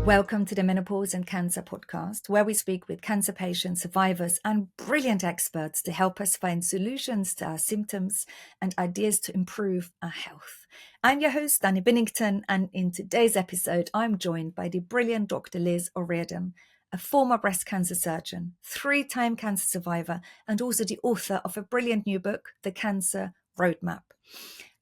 Welcome to the Menopause and Cancer podcast, where we speak with cancer patients, survivors, and brilliant experts to help us find solutions to our symptoms and ideas to improve our health. I'm your host, Danny Binnington, and in today's episode, I'm joined by the brilliant Dr. Liz O'Riordan, a former breast cancer surgeon, 3-time cancer survivor, and also the author of a brilliant new book, The Cancer Roadmap.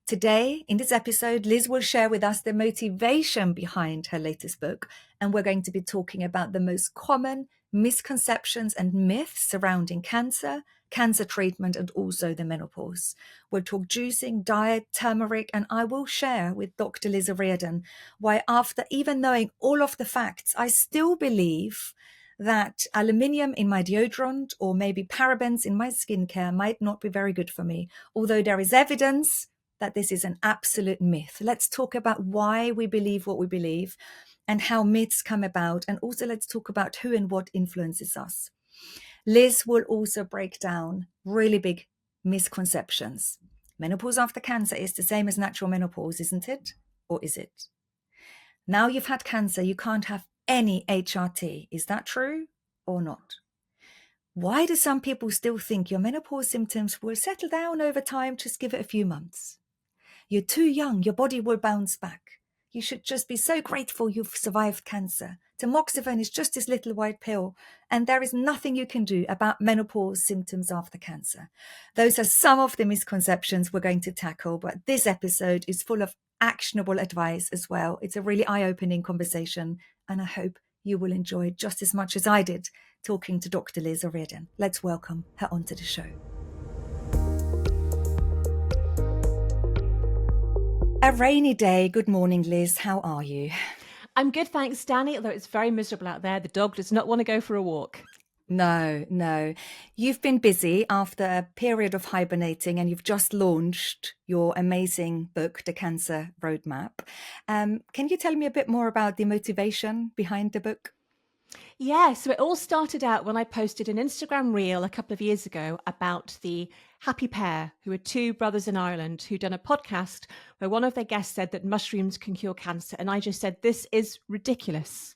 Today, in this episode, Liz will share with us the motivation behind her latest book, and we're going to be talking about the most common misconceptions and myths surrounding cancer, cancer treatment, and also the menopause. We'll talk juicing, diet, turmeric, and I will share with Dr. Liz O'Riordan why, after even knowing all of the facts, I still believe that aluminium in my deodorant or maybe parabens in my skincare might not be very good for me, although there is evidence that this is an absolute myth. Let's talk about why we believe what we believe and how myths come about. And also let's talk about who and what influences us. Liz will also break down really big misconceptions. Menopause after cancer is the same as natural menopause, isn't it? Or is it? Now you've had cancer, you can't have any HRT. Is that true or not? Why do some people still think your menopause symptoms will settle down over time? Just give it a few months. You're too young, your body will bounce back. You should just be so grateful you've survived cancer. Tamoxifen is just this little white pill, and there is nothing you can do about menopause symptoms after cancer. Those are some of the misconceptions we're going to tackle, but this episode is full of actionable advice as well. It's a really eye-opening conversation, and I hope you will enjoy it just as much as I did talking to Dr. Liz O'Riordan. Let's welcome her onto the show. A rainy day. Good morning, Liz. How are you? I'm good, thanks, Danny, although it's very miserable out there. The dog does not want to go for a walk. No. You've been busy after a period of hibernating and you've just launched your amazing book, The Cancer Roadmap. Can you tell me a bit more about the motivation behind the book? Yeah, so it all started out when I posted an Instagram reel a couple of years ago about the happy pair who are two brothers in Ireland who'd done a podcast where one of their guests said that mushrooms can cure cancer. And I just said, this is ridiculous.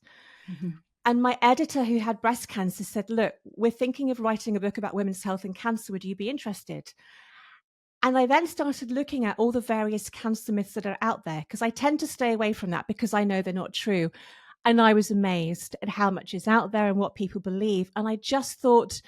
Mm-hmm. And my editor who had breast cancer said, look, we're thinking of writing a book about women's health and cancer. Would you be interested? And I then started looking at all the various cancer myths that are out there, because I tend to stay away from that because I know they're not true. And I was amazed at how much is out there and what people believe. And I just thought,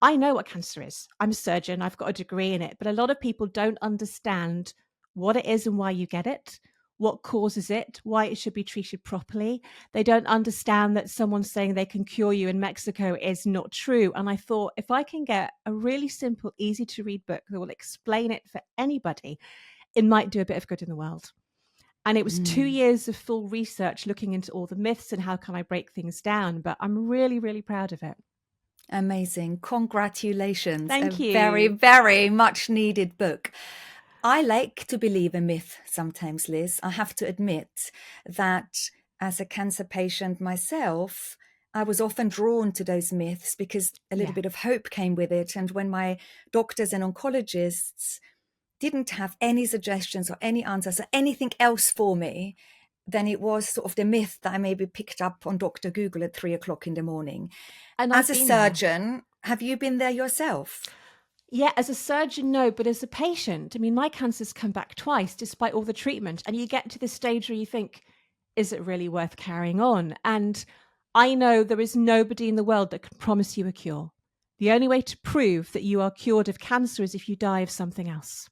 I know what cancer is. I'm a surgeon. I've got a degree in it. But a lot of people don't understand what it is and why you get it, what causes it, why it should be treated properly. They don't understand that someone saying they can cure you in Mexico is not true. And I thought, if I can get a really simple, easy to read book that will explain it for anybody, it might do a bit of good in the world. And it was 2 years of full research looking into all the myths and how can I break things down. But I'm really, really proud of it. Amazing. Congratulations. Thank you. Very, very much needed book. I like to believe a myth sometimes, Liz. I have to admit that as a cancer patient myself, I was often drawn to those myths because a little bit of hope came with it. And when my doctors and oncologists didn't have any suggestions or any answers or anything else for me, then it was sort of the myth that I maybe picked up on Dr. Google at 3:00 in the morning. And as a surgeon, have you been there yourself? Yeah, as a surgeon, no, but as a patient, I mean, my cancer's come back twice despite all the treatment. And you get to the stage where you think, is it really worth carrying on? And I know there is nobody in the world that can promise you a cure. The only way to prove that you are cured of cancer is if you die of something else.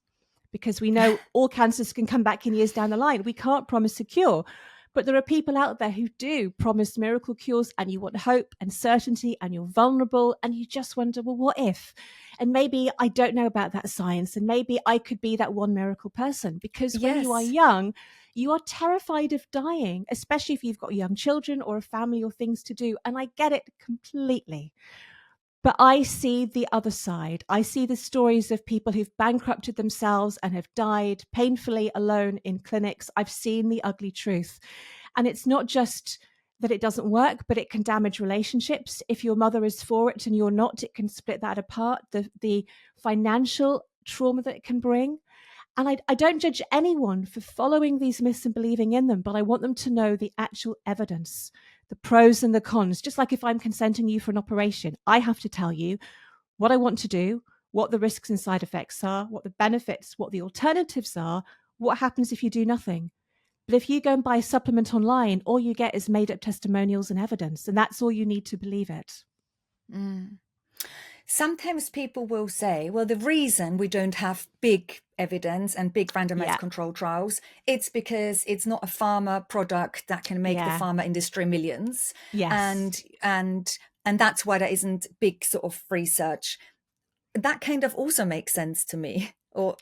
Because we know all cancers can come back in years down the line. We can't promise a cure. But there are people out there who do promise miracle cures, and you want hope and certainty, and you're vulnerable, and you just wonder, well, what if? And maybe I don't know about that science, and maybe I could be that one miracle person. Because when you are young, you are terrified of dying, especially if you've got young children or a family or things to do. And I get it completely. But I see the other side. I see the stories of people who've bankrupted themselves and have died painfully alone in clinics. I've seen the ugly truth. And it's not just that it doesn't work, but it can damage relationships. If your mother is for it and you're not, it can split that apart. The financial trauma that it can bring. And I don't judge anyone for following these myths and believing in them, but I want them to know the actual evidence, the pros and the cons. Just like if I'm consenting you for an operation, I have to tell you what I want to do, what the risks and side effects are, what the benefits, what the alternatives are, what happens if you do nothing. But if you go and buy a supplement online, all you get is made up testimonials and evidence, and that's all you need to believe it. Mm. Sometimes people will say, well, the reason we don't have big evidence and big randomized Yeah. control trials, it's because it's not a pharma product that can make the Yeah. pharma industry millions. Yes. And that's why there isn't big sort of research. That kind of also makes sense to me. Or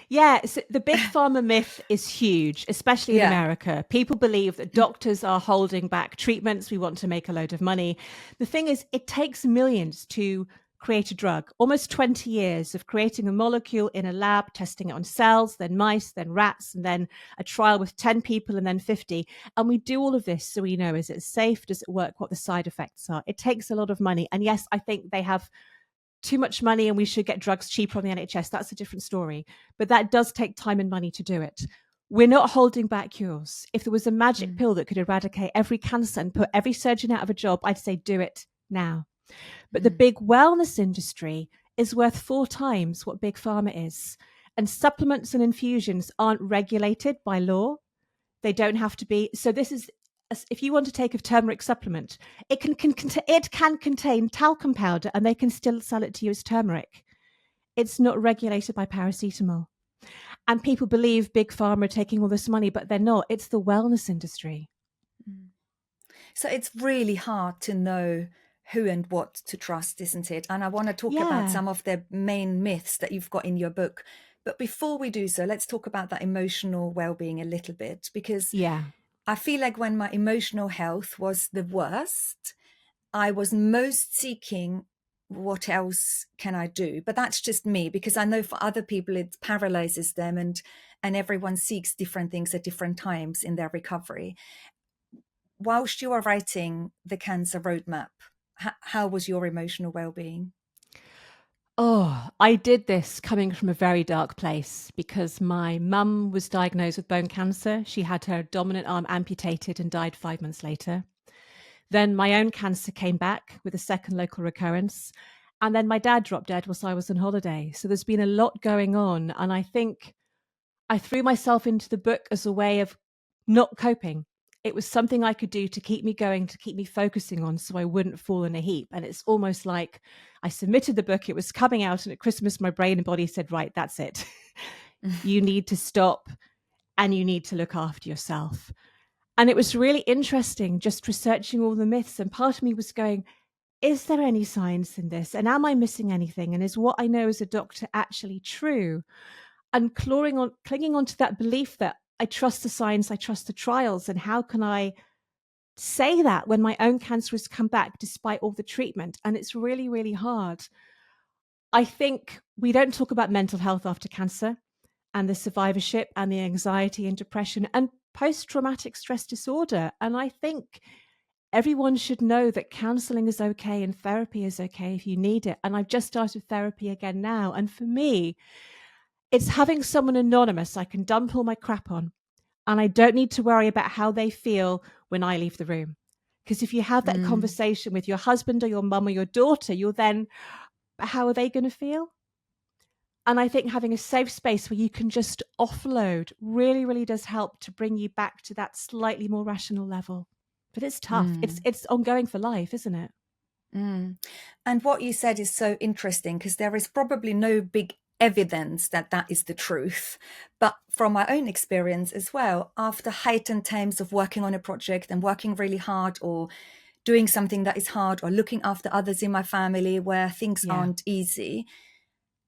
Yeah, so the big pharma myth is huge, especially in yeah. America. People believe that doctors are holding back treatments. We want to make a load of money. The thing is, it takes millions to create a drug, almost 20 years of creating a molecule in a lab, testing it on cells, then mice, then rats, and then a trial with 10 people and then 50. And we do all of this so we know, is it safe? Does it work? What the side effects are? It takes a lot of money. And yes, I think they have too much money and we should get drugs cheaper on the NHS. That's a different story. But that does take time and money to do it. We're not holding back cures. If there was a magic pill that could eradicate every cancer and put every surgeon out of a job, I'd say do it now. But the big wellness industry is worth 4 times what big pharma is. And supplements and infusions aren't regulated by law. They don't have to be. So this is, if you want to take a turmeric supplement, it can contain talcum powder and they can still sell it to you as turmeric. It's not regulated by paracetamol. And people believe big pharma are taking all this money, but they're not. It's the wellness industry. So it's really hard to know who and what to trust, isn't it? And I want to talk about Yeah. some of the main myths that you've got in your book. But before we do so, let's talk about that emotional well-being a little bit, because Yeah. I feel like when my emotional health was the worst, I was most seeking what else can I do? But that's just me, because I know for other people it paralyzes them, and everyone seeks different things at different times in their recovery. Whilst you are writing the cancer roadmap, how was your emotional well-being? Oh, I did this coming from a very dark place because my mum was diagnosed with bone cancer. She had her dominant arm amputated and died 5 months later. Then my own cancer came back with a second local recurrence. And then my dad dropped dead whilst I was on holiday. So there's been a lot going on. And I think I threw myself into the book as a way of not coping. It was something I could do to keep me going, to keep me focusing on so I wouldn't fall in a heap. And it's almost like I submitted the book, it was coming out, and at Christmas, my brain and body said, right, that's it. You need to stop and you need to look after yourself. And it was really interesting just researching all the myths. And part of me was going, is there any science in this? And am I missing anything? And is what I know as a doctor actually true? And clinging on to that belief that I trust the science, I trust the trials. And how can I say that when my own cancer has come back despite all the treatment? And it's really, really hard. I think we don't talk about mental health after cancer and the survivorship and the anxiety and depression and post-traumatic stress disorder. And I think everyone should know that counseling is okay and therapy is okay if you need it. And I've just started therapy again now. And for me, it's having someone anonymous I can dump all my crap on. And I don't need to worry about how they feel when I leave the room. Because if you have that conversation with your husband or your mum or your daughter, you're then, how are they going to feel? And I think having a safe space where you can just offload really, really does help to bring you back to that slightly more rational level. But it's tough. It's ongoing for life, isn't it? And what you said is so interesting, because there is probably no big evidence that that is the truth. But from my own experience as well, after heightened times of working on a project and working really hard, or doing something that is hard, or looking after others in my family where things Yeah. aren't easy,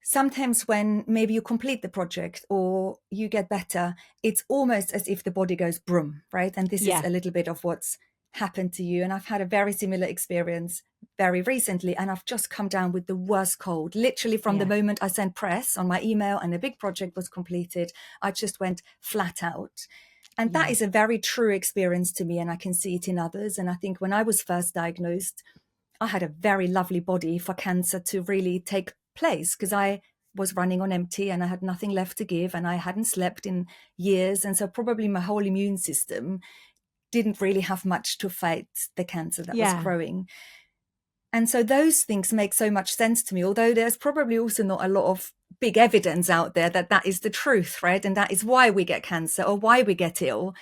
sometimes when maybe you complete the project or you get better, it's almost as if the body goes broom, right? And this is Yeah. a little bit of what's happened to you. And I've had a very similar experience very recently, and I've just come down with the worst cold. Literally from the Yeah. moment I sent press on my email and a big project was completed, I just went flat out. And that Yeah. is a very true experience to me, and I can see it in others. And I think when I was first diagnosed, I had a very lovely body for cancer to really take place, because I was running on empty and I had nothing left to give and I hadn't slept in years. And so probably my whole immune system didn't really have much to fight the cancer that was Yeah. growing. And so those things make so much sense to me, although there's probably also not a lot of big evidence out there that that is the truth, right? And that is why we get cancer or why we get ill.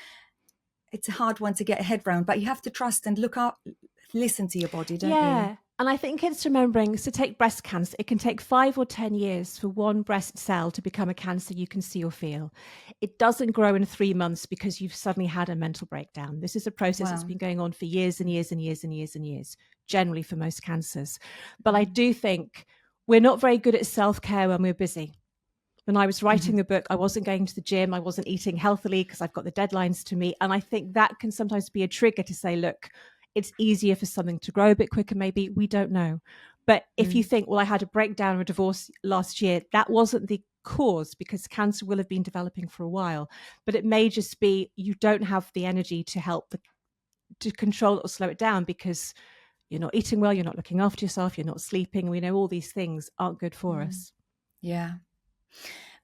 It's a hard one to get a head around, but you have to trust and look up, listen to your body, don't you? Yeah. And I think it's remembering, so take breast cancer, it can take 5 or 10 years for one breast cell to become a cancer you can see or feel. It doesn't grow in 3 months because you've suddenly had a mental breakdown. This is a process that's been going on for years and years and years and years and years, generally for most cancers. But I do think we're not very good at self-care when we're busy. When I was writing the book, I wasn't going to the gym, I wasn't eating healthily because I've got the deadlines to meet. And I think that can sometimes be a trigger to say, look, it's easier for something to grow a bit quicker, maybe, we don't know. But if you think, well, I had a breakdown or a divorce last year, that wasn't the cause, because cancer will have been developing for a while. But it may just be you don't have the energy to help to control it or slow it down because you're not eating well, you're not looking after yourself, you're not sleeping. We know all these things aren't good for us. Yeah.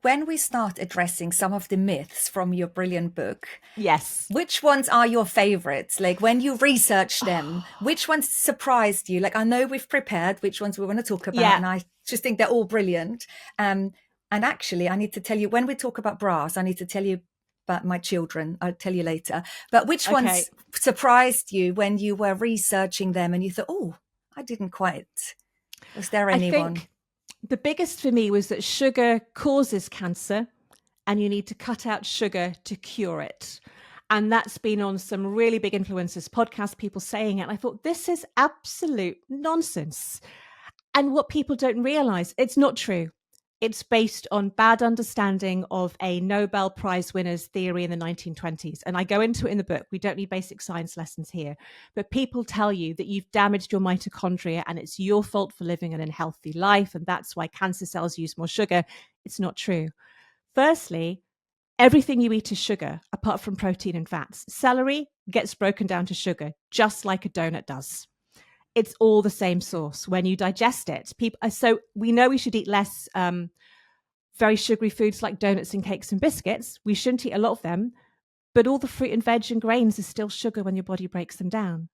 When we start addressing some of the myths from your brilliant book, yes, which ones are your favorites? Like when you research them, which ones surprised you? Like I know we've prepared which ones we want to talk about, and I just think they're all brilliant. And actually, I need to tell you, when we talk about bras, I need to tell you about my children. I'll tell you later. But which ones surprised you when you were researching them and you thought, oh, I didn't quite. Was there anyone? I think the biggest for me was that sugar causes cancer and you need to cut out sugar to cure it. And that's been on some really big influencers, podcast people saying it. And I thought, this is absolute nonsense. And what people don't realize, it's not true. It's based on bad understanding of a Nobel Prize winner's theory in the 1920s. And I go into it in the book. We don't need basic science lessons here. But people tell you that you've damaged your mitochondria and it's your fault for living an unhealthy life. And that's why cancer cells use more sugar. It's not true. Firstly, everything you eat is sugar, apart from protein and fats. Celery gets broken down to sugar, just like a donut does. It's all the same source when you digest it. So we know we should eat less very sugary foods like donuts and cakes and biscuits. We shouldn't eat a lot of them, but all the fruit and veg and grains is still sugar when your body breaks them down.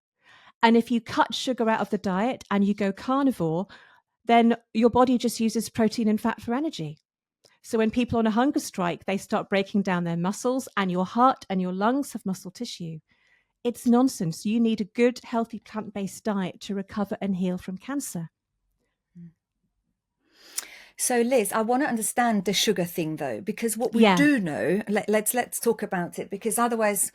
And if you cut sugar out of the diet and you go carnivore, then your body just uses protein and fat for energy. So when people on a hunger strike, they start breaking down their muscles, and your heart and your lungs have muscle tissue. It's nonsense. You need a good, healthy, plant-based diet to recover and heal from cancer. So, Liz, I want to understand the sugar thing, though, because what we do know, let's talk about it, because otherwise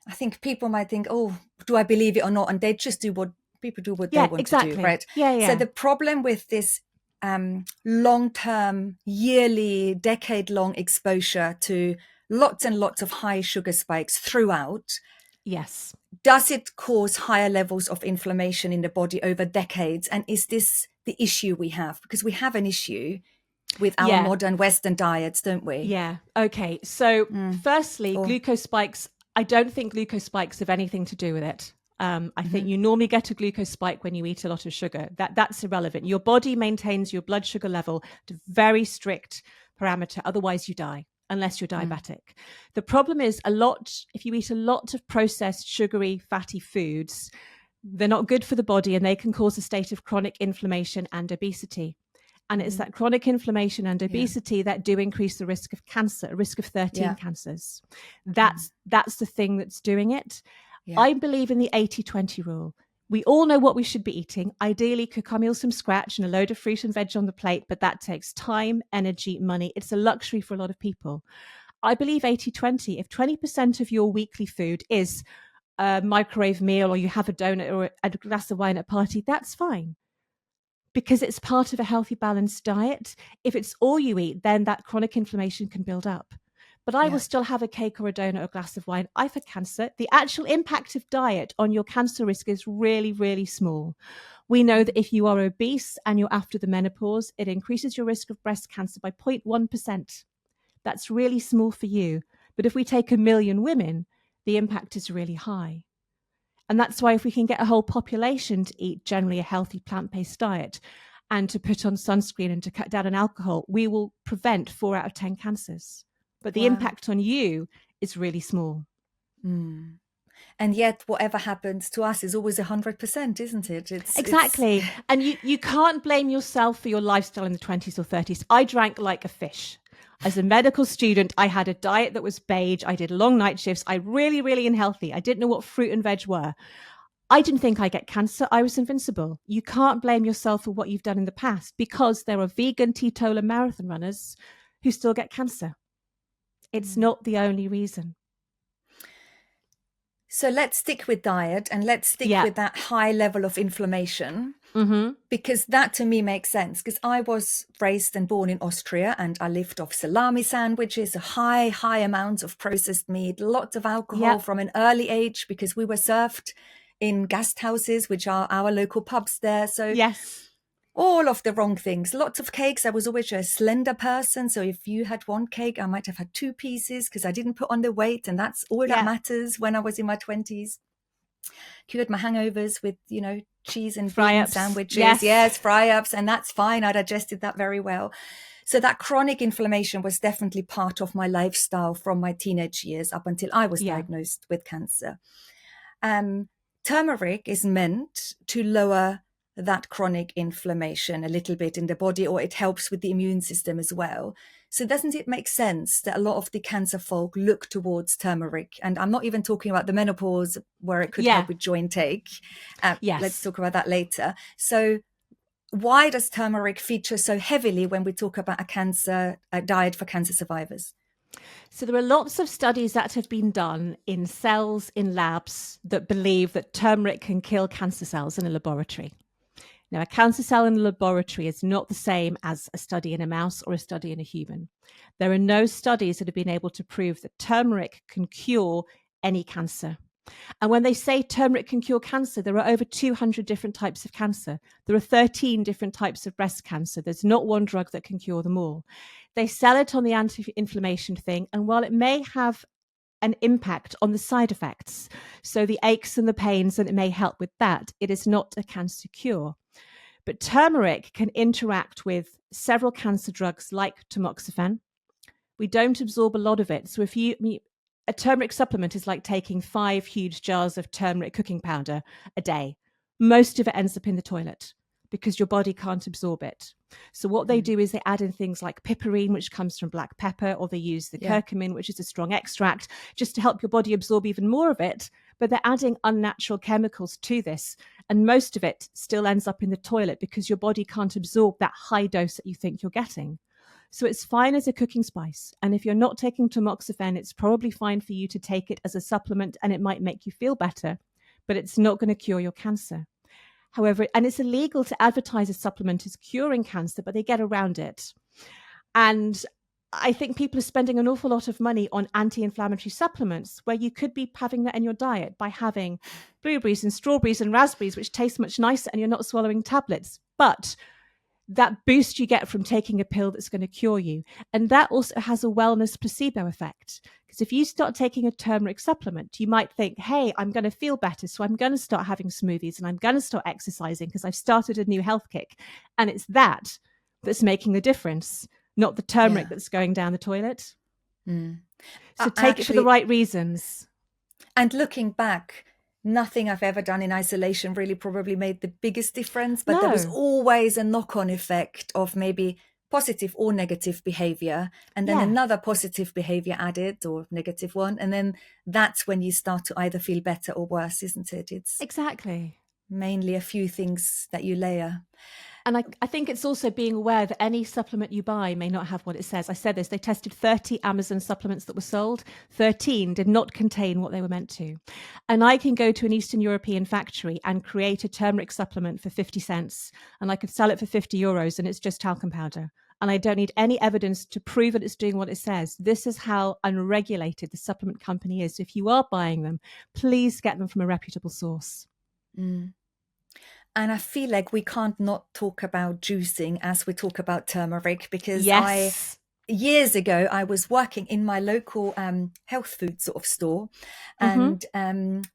I think people might think, oh, do I believe it or not? And they just do what people do, what they want to do, right? So the problem with this long-term, yearly, decade-long exposure to lots and lots of high sugar spikes throughout, yes, does it cause higher levels of inflammation in the body over decades? And is this the issue we have? Because we have an issue with our modern Western diets, don't we? Yeah. Okay. So firstly, glucose spikes, I don't think glucose spikes have anything to do with it. I think you normally get a glucose spike when you eat a lot of sugar. That's irrelevant. Your body maintains your blood sugar level to very strict parameter. Otherwise you die, unless you're diabetic. The problem is if you eat a lot of processed sugary fatty foods, they're not good for the body and they can cause a state of chronic inflammation and obesity. And it's that chronic inflammation and obesity that do increase the risk of cancer, a risk of 13 cancers. That's the thing that's doing it. I believe in the 80-20 rule. We all know what we should be eating. Ideally, cook our meals from scratch and a load of fruit and veg on the plate, but that takes time, energy, money. It's a luxury for a lot of people. I believe 80-20. If 20% of your weekly food is a microwave meal, or you have a donut or a glass of wine at a party, that's fine, because it's part of a healthy, balanced diet. If it's all you eat, then that chronic inflammation can build up. But I will still have a cake or a donut or a glass of wine. I've had cancer. The actual impact of diet on your cancer risk is really, really small. We know that if you are obese and you're after the menopause, it increases your risk of breast cancer by 0.1%. That's really small for you. But if we take 1 million women, the impact is really high. And that's why if we can get a whole population to eat generally a healthy plant-based diet, and to put on sunscreen and to cut down on alcohol, we will prevent 4 out of 10 cancers. But the Wow. impact on you is really small. Mm. And yet whatever happens to us is always 100%, isn't it? It's Exactly. And you can't blame yourself for your lifestyle in the 20s or 30s. I drank like a fish. As a medical student, I had a diet that was beige. I did long night shifts. I really, really unhealthy. I didn't know what fruit and veg were. I didn't think I'd get cancer. I was invincible. You can't blame yourself for what you've done in the past, because there are vegan teetotal marathon runners who still get cancer. It's not the only reason. So let's stick with diet, and let's stick with that high level of inflammation, because that to me makes sense, because I was raised and born in Austria, and I lived off salami sandwiches, a high amount of processed meat, lots of alcohol from an early age, because we were served in guest houses, which are our local pubs there. So all of the wrong things, lots of cakes. I was always a slender person. So if you had one cake, I might have had 2 pieces because I didn't put on the weight. And that's all that matters when I was in my 20s. Cured my hangovers with, cheese and bean sandwiches. Yes, fry-ups. And that's fine. I digested that very well. So that chronic inflammation was definitely part of my lifestyle from my teenage years up until I was diagnosed with cancer. Turmeric is meant to lower that chronic inflammation a little bit in the body, or it helps with the immune system as well. So doesn't it make sense that a lot of the cancer folk look towards turmeric? And I'm not even talking about the menopause where it could help with joint ache. Let's talk about that later. So why does turmeric feature so heavily when we talk about a diet for cancer survivors? So there are lots of studies that have been done in cells in labs that believe that turmeric can kill cancer cells in a laboratory. Now, a cancer cell in a laboratory is not the same as a study in a mouse or a study in a human. There are no studies that have been able to prove that turmeric can cure any cancer. And when they say turmeric can cure cancer, there are over 200 different types of cancer. There are 13 different types of breast cancer. There's not one drug that can cure them all. They sell it on the anti-inflammation thing, and while it may have an impact on the side effects, so the aches and the pains, and it may help with that, it is not a cancer cure. But turmeric can interact with several cancer drugs like tamoxifen. We don't absorb a lot of it. So a turmeric supplement is like taking 5 huge jars of turmeric cooking powder a day. Most of it ends up in the toilet because your body can't absorb it. So what they do is they add in things like piperine, which comes from black pepper, or they use the curcumin, which is a strong extract, just to help your body absorb even more of it. But they're adding unnatural chemicals to this. And most of it still ends up in the toilet because your body can't absorb that high dose that you think you're getting. So it's fine as a cooking spice. And if you're not taking tamoxifen, it's probably fine for you to take it as a supplement, and it might make you feel better, but it's not going to cure your cancer. However, and it's illegal to advertise a supplement as curing cancer, but they get around it. And I think people are spending an awful lot of money on anti-inflammatory supplements where you could be having that in your diet by having blueberries and strawberries and raspberries, which taste much nicer, and you're not swallowing tablets. But that boost you get from taking a pill that's going to cure you. And that also has a wellness placebo effect. Because if you start taking a turmeric supplement, you might think, hey, I'm going to feel better, so I'm going to start having smoothies and I'm going to start exercising because I've started a new health kick. And it's that that's making the difference, not the turmeric that's going down the toilet. So take it for the right reasons. And looking back, nothing I've ever done in isolation really probably made the biggest difference, but there was always a knock-on effect of maybe positive or negative behavior, and then another positive behavior added, or negative one, and then that's when you start to either feel better or worse, isn't it? It's exactly mainly a few things that you layer. And I think it's also being aware that any supplement you buy may not have what it says. I said this, they tested 30 Amazon supplements that were sold. 13 did not contain what they were meant to. And I can go to an Eastern European factory and create a turmeric supplement for 50 cents. And I could sell it for 50 euros and it's just talcum powder. And I don't need any evidence to prove that it's doing what it says. This is how unregulated the supplement company is. So if you are buying them, please get them from a reputable source. And I feel like we can't not talk about juicing as we talk about turmeric, because years ago, I was working in my local health food sort of store, and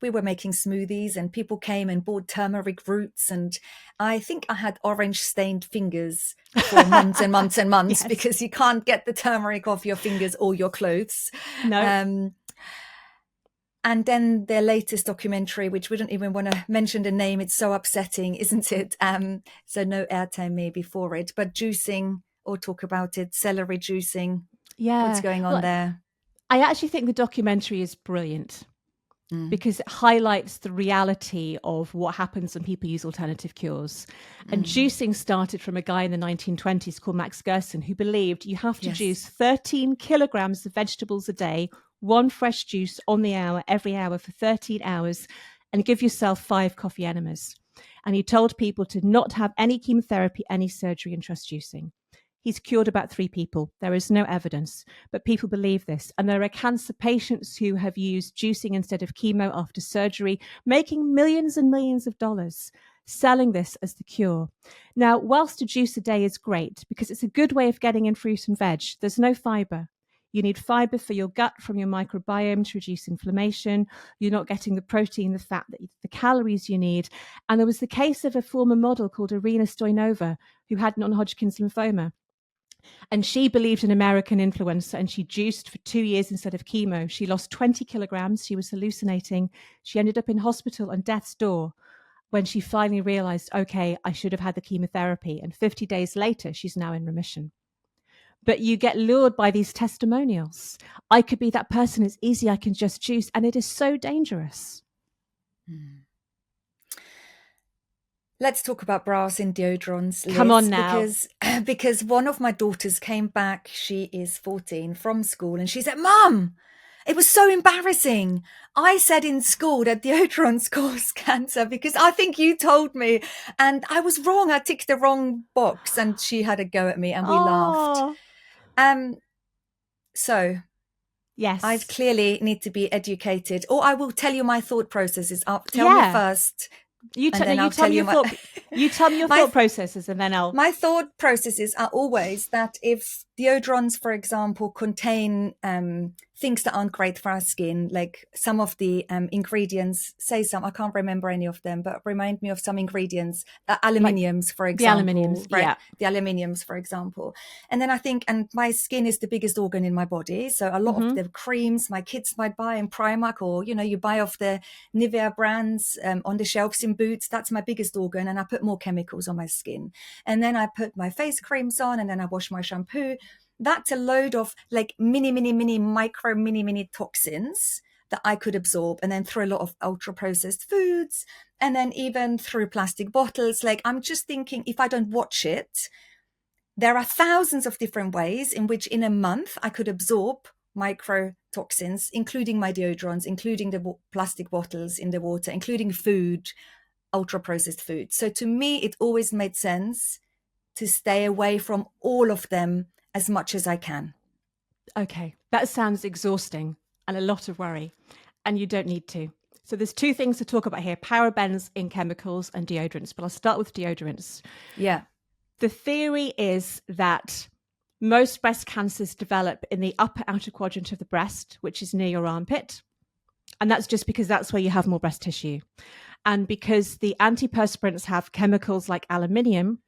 we were making smoothies, and people came and bought turmeric roots, and I think I had orange stained fingers for months and months and months Yes. because you can't get the turmeric off your fingers or your clothes. No. And then their latest documentary, which we don't even want to mention the name, it's so upsetting, isn't it? So no airtime maybe for it, but juicing, or talk about it, celery juicing. Yeah. What's going on there? I actually think the documentary is brilliant because it highlights the reality of what happens when people use alternative cures. And juicing started from a guy in the 1920s called Max Gerson, who believed you have to juice 13 kilograms of vegetables a day, one fresh juice on the hour, every hour for 13 hours, and give yourself 5 coffee enemas. And he told people to not have any chemotherapy, any surgery, and trust juicing. He's cured about 3 people. There is no evidence, but people believe this. And there are cancer patients who have used juicing instead of chemo after surgery, making millions and millions of dollars, selling this as the cure. Now, whilst a juice a day is great because it's a good way of getting in fruit and veg, there's no fiber. You need fiber for your gut from your microbiome to reduce inflammation. You're not getting the protein, the fat, the calories you need. And there was the case of a former model called Irina Stoyanova who had non-Hodgkin's lymphoma. And she believed in American influencer and she juiced for 2 years instead of chemo. She lost 20 kilograms. She was hallucinating. She ended up in hospital on death's door when she finally realized, okay, I should have had the chemotherapy. And 50 days later, she's now in remission. But you get lured by these testimonials. I could be that person. It's easy. I can just juice. And it is so dangerous. Let's talk about bras and deodorants, Liz. Come on now. Because one of my daughters came back, she is 14, from school, and she said, Mum, it was so embarrassing. I said in school that deodorants cause cancer because I think you told me, and I was wrong. I ticked the wrong box, and she had a go at me, and we laughed. So yes, I clearly need to be educated, or I will tell you my thought processes. Tell me first. You tell me your thought processes, and then I'll. My thought processes are always that if deodorants, for example, contain things that aren't great for our skin, like some of the ingredients, I can't remember any of them, but remind me of some ingredients, aluminiums, for example. The aluminiums, right? Yeah. The aluminiums, for example. And then I think, and my skin is the biggest organ in my body. So a lot of the creams my kids might buy in Primark, or, you buy off the Nivea brands on the shelves in Boots, that's my biggest organ. And I put more chemicals on my skin. And then I put my face creams on, and then I wash my shampoo. That's a load of like mini toxins that I could absorb, and then through a lot of ultra processed foods, and then even through plastic bottles. Like, I'm just thinking, if I don't watch it, there are thousands of different ways in which in a month I could absorb microtoxins, including my deodorants, including the plastic bottles in the water, including food, ultra processed food. So to me, it always made sense to stay away from all of them as much as I can. Okay, that sounds exhausting and a lot of worry, and you don't need to. So there's 2 things to talk about here: parabens in chemicals and deodorants. But I'll start with deodorants. Yeah. The theory is that most breast cancers develop in the upper outer quadrant of the breast, which is near your armpit. And that's just because that's where you have more breast tissue. And because the antiperspirants have chemicals like aluminium,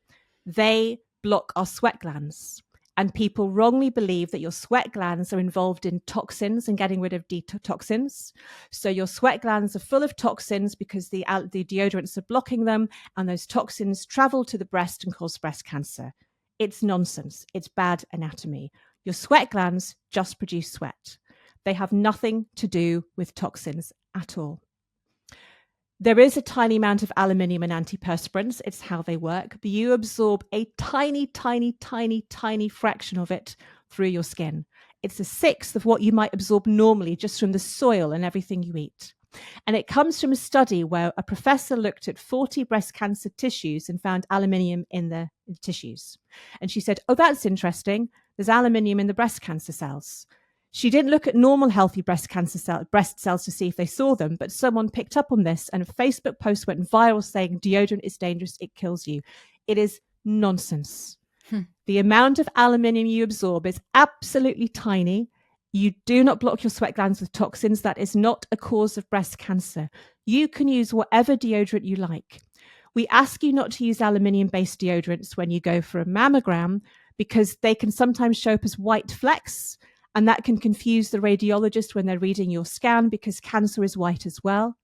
they block our sweat glands. And people wrongly believe that your sweat glands are involved in toxins and getting rid of toxins. So your sweat glands are full of toxins because the deodorants are blocking them, and those toxins travel to the breast and cause breast cancer. It's nonsense. It's bad anatomy. Your sweat glands just produce sweat. They have nothing to do with toxins at all. There is a tiny amount of aluminium in antiperspirants. It's how they work. But you absorb a tiny, tiny, tiny, tiny fraction of it through your skin. It's 1/6 of what you might absorb normally just from the soil and everything you eat. And it comes from a study where a professor looked at 40 breast cancer tissues and found aluminium in the tissues. And she said, oh, that's interesting. There's aluminium in the breast cancer cells. She didn't look at normal healthy breast cells to see if they saw them, but someone picked up on this, and a Facebook post went viral saying deodorant is dangerous, it kills you. It is nonsense. The amount of aluminium you absorb is absolutely tiny. You do not block your sweat glands with toxins. That is not a cause of breast cancer. You can use whatever deodorant you like. We ask you not to use aluminium-based deodorants when you go for a mammogram because they can sometimes show up as white flecks, and that can confuse the radiologist when they're reading your scan because cancer is white as well.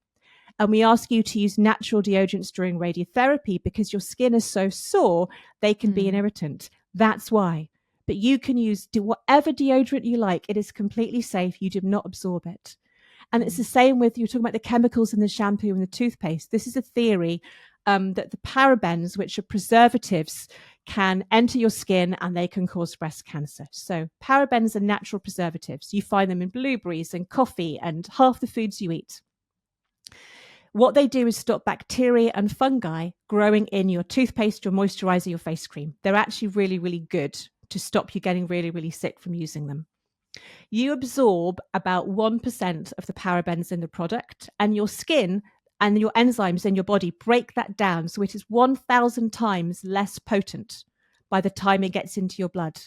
And we ask you to use natural deodorants during radiotherapy because your skin is so sore, they can be an irritant. That's why. But you can do whatever deodorant you like. It is completely safe. You do not absorb it. And it's the same with, you're talking about the chemicals in the shampoo and the toothpaste. This is a theory that the parabens, which are preservatives, can enter your skin and they can cause breast cancer. So parabens are natural preservatives. You find them in blueberries and coffee and half the foods you eat. What they do is stop bacteria and fungi growing in your toothpaste, your moisturizer, your face cream. They're actually really, really good to stop you getting really, really sick from using them. You absorb about 1% of the parabens in the product, and your skin and your enzymes in your body break that down. So it is 1,000 times less potent by the time it gets into your blood.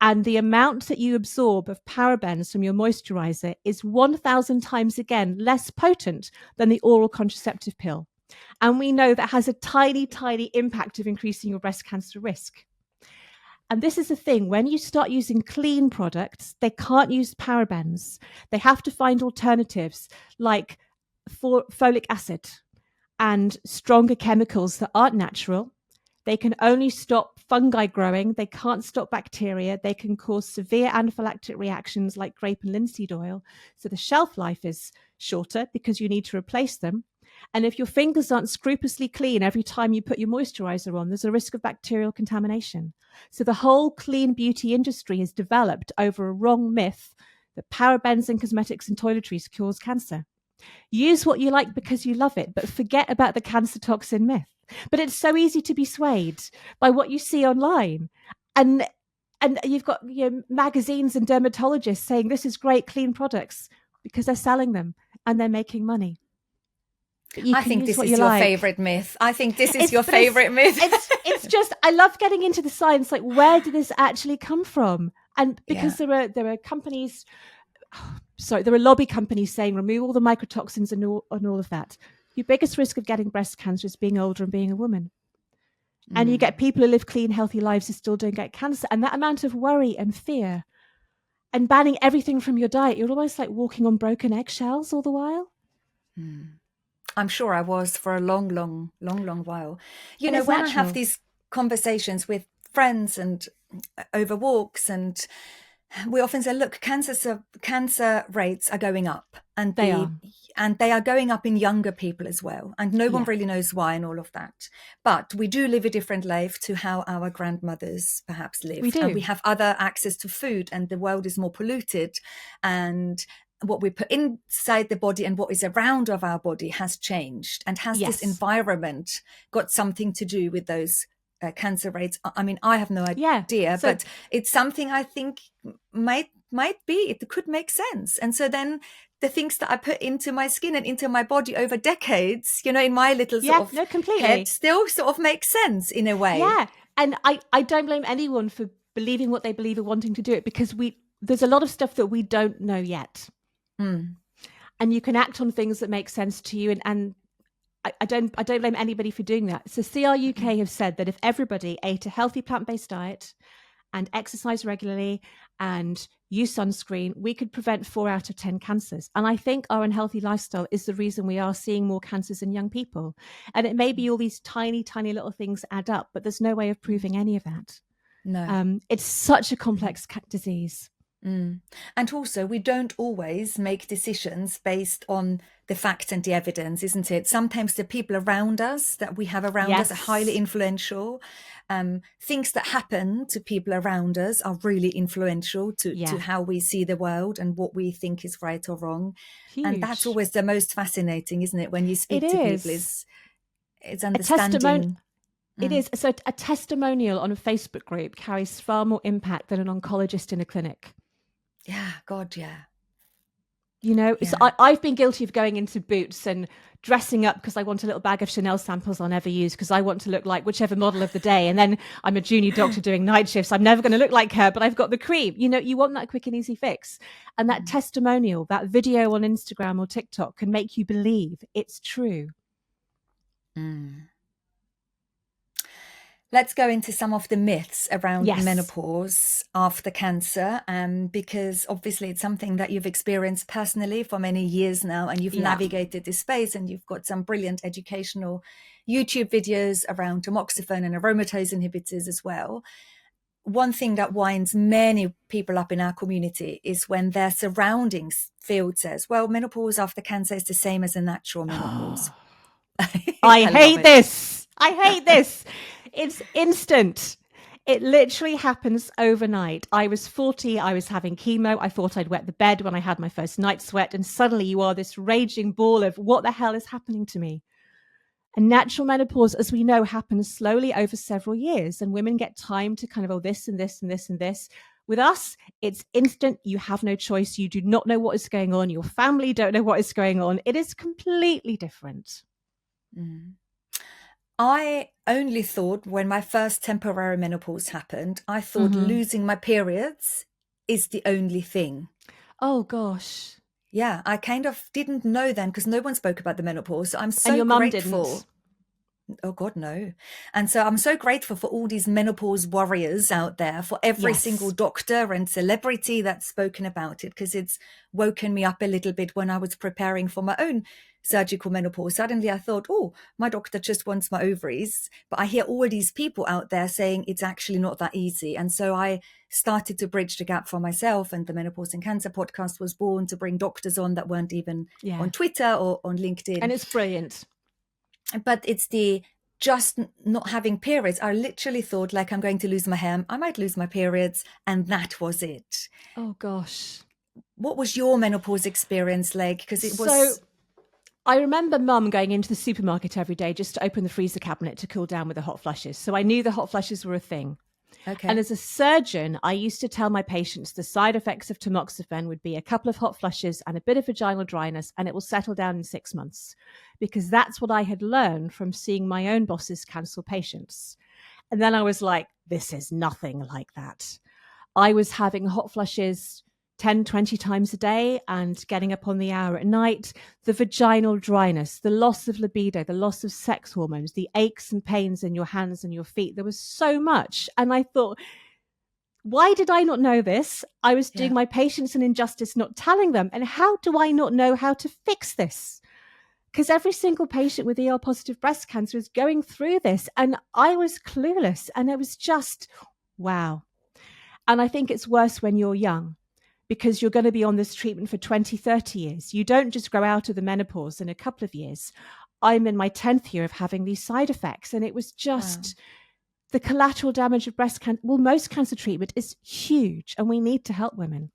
And the amount that you absorb of parabens from your moisturizer is 1,000 times again less potent than the oral contraceptive pill. And we know that has a tiny, tiny impact of increasing your breast cancer risk. And this is the thing, when you start using clean products, they can't use parabens. They have to find alternatives like folic acid and stronger chemicals that aren't natural. They can only stop fungi growing. They can't stop bacteria. They can cause severe anaphylactic reactions like grape and linseed oil. So the shelf life is shorter because you need to replace them. And if your fingers aren't scrupulously clean every time you put your moisturizer on, there's a risk of bacterial contamination. So the whole clean beauty industry is developed over a wrong myth that parabens in cosmetics and toiletries cause cancer. Use what you like because you love it, but forget about the cancer toxin myth. But it's so easy to be swayed by what you see online. And you've got magazines and dermatologists saying this is great, clean products because they're selling them and they're making money. I think this is your favorite myth. I think this is your favorite myth. It's just, I love getting into the science. Like, where did this actually come from? And because there are companies, there are lobby companies saying remove all the mycotoxins and all of that. Your biggest risk of getting breast cancer is being older and being a woman. And you get people who live clean, healthy lives who still don't get cancer. And that amount of worry and fear and banning everything from your diet, you're almost like walking on broken eggshells all the while. I'm sure I was for a long while. When I have these conversations with friends and over walks, and we often say, look, cancer rates are going up, and they are going up in younger people as well. And no one really knows why and all of that. But we do live a different life to how our grandmothers perhaps lived. We do. And we have other access to food, and the world is more polluted, and what we put inside the body and what is around of our body has changed. And has this environment got something to do with those cancer rates? I mean, I have no idea, but it's something I think might be, it could make sense. And so then the things that I put into my skin and into my body over decades, in my little sort of head still sort of makes sense in a way. Yeah. And I don't blame anyone for believing what they believe or wanting to do it, because there's a lot of stuff that we don't know yet. And you can act on things that make sense to you. And I don't blame anybody for doing that. So CR UK have said that if everybody ate a healthy plant-based diet and exercise regularly and use sunscreen, we could prevent 4 out of 10 cancers. And I think our unhealthy lifestyle is the reason we are seeing more cancers in young people. And it may be all these tiny, tiny little things add up, but there's no way of proving any of that. No. It's such a complex disease. And also, we don't always make decisions based on the facts and the evidence, isn't it? Sometimes the people around us that we have around us are highly influential. Things that happen to people around us are really influential to how we see the world and what we think is right or wrong. Huge. And that's always the most fascinating, isn't it? When you speak to people, it's understanding. It is. So a testimonial on a Facebook group carries far more impact than an oncologist in a clinic. Yeah, God, yeah. You know, so Yeah. I've been guilty of going into Boots and dressing up because I want a little bag of Chanel samples I'll never use because I want to look like whichever model of the day. And then I'm a junior doctor doing night shifts. I'm never going to look like her, but I've got the cream. You know, you want that quick and easy fix. And that Mm. testimonial, that video on Instagram or TikTok can make you believe it's true. Mm. Let's go into some of the myths around Yes. menopause after cancer, because obviously it's something that you've experienced personally for many years now, and you've Yeah. navigated this space, and you've got some brilliant educational YouTube videos around tamoxifen and aromatase inhibitors as well. One thing that winds many people up in our community is when their surroundings field says, well, menopause after cancer is the same as a natural menopause. I I love hate it. this. I hate this. It's instant. It literally happens overnight. I was 40. I was having chemo. I thought I'd wet the bed when I had my first night sweat. And suddenly you are this raging ball of what the hell is happening to me? And natural menopause, as we know, happens slowly over several years. And women get time to kind of, oh, this and this and this and this. With us, it's instant. You have no choice. You do not know what is going on. Your family don't know what is going on. It is completely different. Mm. I only thought when my first temporary menopause happened, I thought losing my periods is the only thing. Oh, gosh. Yeah, I kind of didn't know then because no one spoke about the menopause. So I'm And so your mum didn't. grateful. Oh God, no. And so I'm so grateful for all these menopause warriors out there, for every single Yes. doctor and celebrity that's spoken about it, because it's woken me up a little bit when I was preparing for my own surgical menopause. Suddenly I thought, oh, my doctor just wants my ovaries. But I hear all these people out there saying it's actually not that easy. And so I started to bridge the gap for myself. And the Menopause and Cancer podcast was born to bring doctors on that weren't even Yeah. on Twitter or on LinkedIn. And it's brilliant. But it's the just not having periods. I literally thought, like, I'm going to lose my hair, I might lose my periods, and that was it. Oh, gosh. What was your menopause experience like? Because it So was I remember mum going into the supermarket every day just to open the freezer cabinet to cool down with the hot flushes. So I knew the hot flushes were a thing. And okay. as a surgeon, I used to tell my patients the side effects of tamoxifen would be a couple of hot flushes and a bit of vaginal dryness, and it will settle down in 6 months. Because that's what I had learned from seeing my own bosses cancel patients. And then I was like, this is nothing like that. I was having hot flushes 10, 20 times a day and getting up on the hour at night. The vaginal dryness, the loss of libido, the loss of sex hormones, the aches and pains in your hands and your feet. There was so much. And I thought, why did I not know this? I was doing Yeah. my patients an injustice not telling them. And how do I not know how to fix this? Because every single patient with ER positive breast cancer is going through this. And I was clueless. And it was just, wow. And I think it's worse when you're young because you're going to be on this treatment for 20, 30 years. You don't just grow out of the menopause in a couple of years. I'm in my 10th year of having these side effects. And it was Wow. just the collateral damage of breast cancer. Well, most cancer treatment is huge and we need to help women.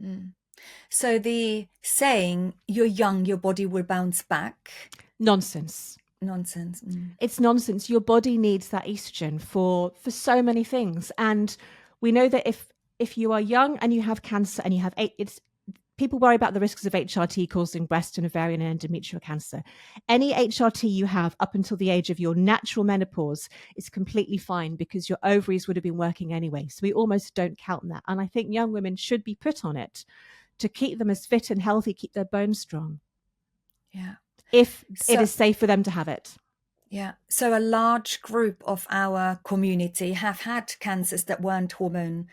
Mm. So the saying, you're young, your body will bounce back. Nonsense. Nonsense. Mm. It's nonsense. Your body needs that estrogen for so many things. And we know that if you are young and you have cancer and you have it's people worry about the risks of HRT causing breast and ovarian and endometrial cancer. Any HRT you have up until the age of your natural menopause is completely fine because your ovaries would have been working anyway. So we almost don't count that. And I think young women should be put on it to keep them as fit and healthy, keep their bones strong. Yeah. If it So, is safe for them to have it. yeah. So a large group of our community have had cancers that weren't hormone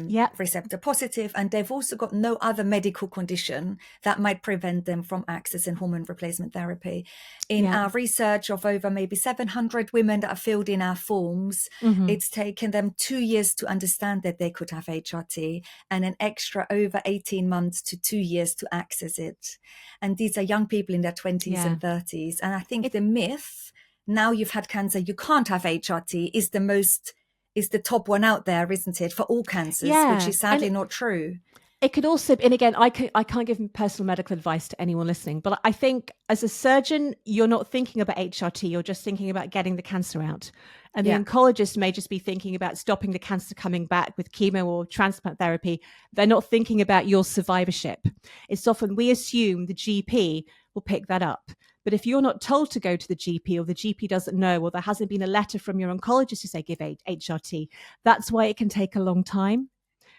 Yeah. receptor positive, and they've also got no other medical condition that might prevent them from accessing hormone replacement therapy. In Yeah. our research of over maybe 700 women that are filled in our forms, it's taken them 2 years to understand that they could have HRT and an extra over 18 months to 2 years to access it. And these are young people in their 20s Yeah. and 30s. And I think the myth, now you've had cancer, you can't have HRT, is the top one out there, isn't it, for all cancers, which Yeah. is sadly not true. It could also, and again, I can't give personal medical advice to anyone listening, but I think as a surgeon, you're not thinking about HRT, you're just thinking about getting the cancer out. And the Yeah. oncologist may just be thinking about stopping the cancer coming back with chemo or transplant therapy. They're not thinking about your survivorship. It's often we assume the GP will pick that up. But if you're not told to go to the GP, or the GP doesn't know, or there hasn't been a letter from your oncologist to say give HRT, that's why it can take a long time,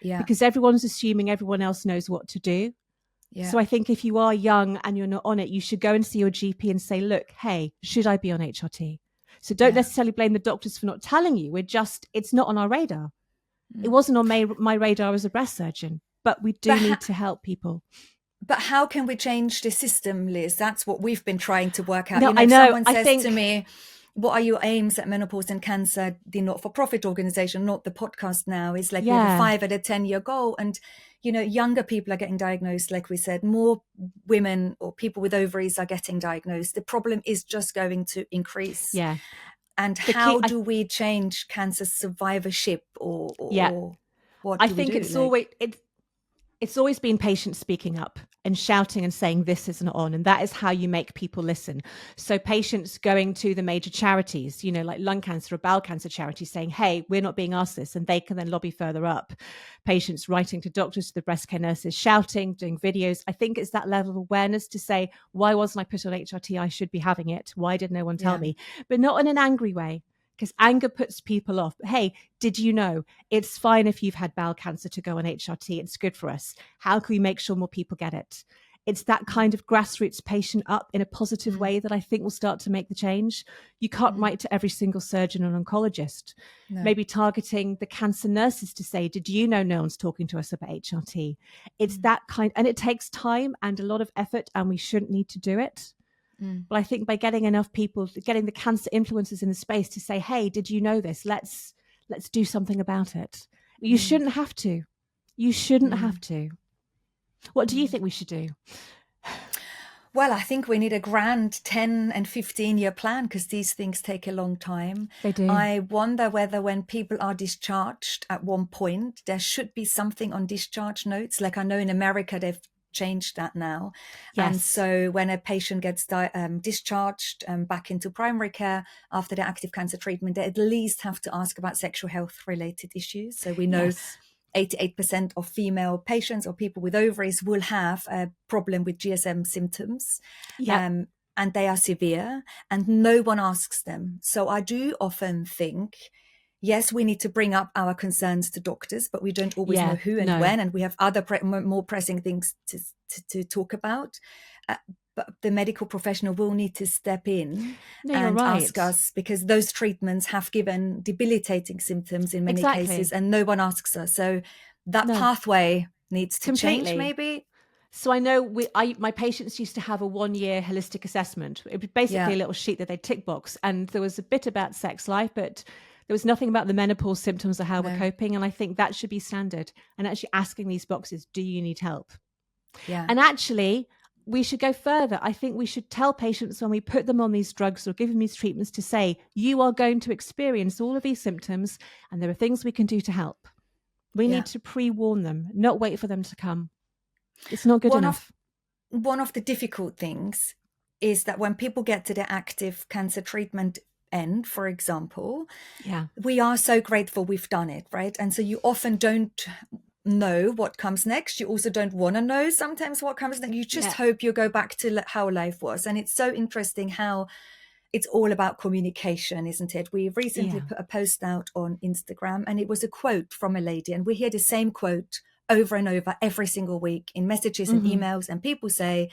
Yeah. because everyone's assuming everyone else knows what to do. Yeah. So I think if you are young and you're not on it, you should go and see your GP and say, look, hey, should I be on HRT? So don't Yeah. necessarily blame the doctors for not telling you. It's not on our radar. It Mm. wasn't on my radar as a breast surgeon, but we do But need to help people. But how can we change the system, Liz? That's what we've been trying to work out. No, I If know. someone I says to think, me, what are your aims at Menopause and Cancer, the not-for-profit organization, not the podcast now, is like we have a yeah, 5 at a 10-year goal. And, younger people are getting diagnosed, like we said, more women or people with ovaries are getting diagnosed. The problem is just going to increase. yeah. And The key, how do we change cancer survivorship yeah, or what I do we think do? Like, it's always been patients speaking up and shouting and saying this isn't on, and that is how you make people listen. So patients going to the major charities, like lung cancer or bowel cancer charities, saying, hey, we're not being asked this, and they can then lobby further up. Patients writing to doctors, to the breast care nurses, shouting, doing videos. I think it's that level of awareness to say, why wasn't I put on HRT? I should be having it. Why did no one tell yeah. me? But not in an angry way, because anger puts people off. But hey, did you know it's fine if you've had bowel cancer to go on HRT? It's good for us. How can we make sure more people get it? It's that kind of grassroots patient up in a positive Mm. way that I think will start to make the change. You can't write to every single surgeon and oncologist. No. Maybe targeting the cancer nurses to say, did you know no one's talking to us about HRT? It's that kind, and it takes time and a lot of effort, and we shouldn't need to do it. But I think by getting enough people, getting the cancer influencers in the space to say, hey, did you know this? Let's do something about it. You shouldn't have to. You shouldn't have to. What do you think we should do? Well, I think we need a grand 10 and 15-year plan, because these things take a long time. They do. I wonder whether when people are discharged at one point, there should be something on discharge notes. Like I know in America, they've changed that now. Yes. And so when a patient gets discharged back into primary care after their active cancer treatment, they at least have to ask about sexual health related issues. So we know Yes. 88% of female patients or people with ovaries will have a problem with GSM symptoms. Yeah. And they are severe, and no one asks them. So I do often think, yes, we need to bring up our concerns to doctors, but we don't always know who and when, and we have other more pressing things to talk about. But the medical professional will need to step in and ask us, because those treatments have given debilitating symptoms in many cases, and no one asks us. So that pathway needs to change, maybe. So I know my patients used to have a 1-year holistic assessment. It was basically a little sheet that they tick box, and there was a bit about sex life, but there was nothing about the menopause symptoms or how we're coping. And I think that should be standard, and actually asking these boxes, do you need help? Yeah. And actually, we should go further. I think we should tell patients when we put them on these drugs or give them these treatments to say, you are going to experience all of these symptoms, and there are things we can do to help. We need to pre-warn them, not wait for them to come. It's not good enough. One of the difficult things is that when people get to the active cancer treatment end, for example, we are so grateful we've done it, right? And so you often don't know what comes next. You also don't want to know sometimes what comes next. You just hope you go back to how life was. And it's so interesting how it's all about communication, isn't it? We recently put a post out on Instagram, and it was a quote from a lady, and we hear the same quote over and over every single week in messages and emails, and people say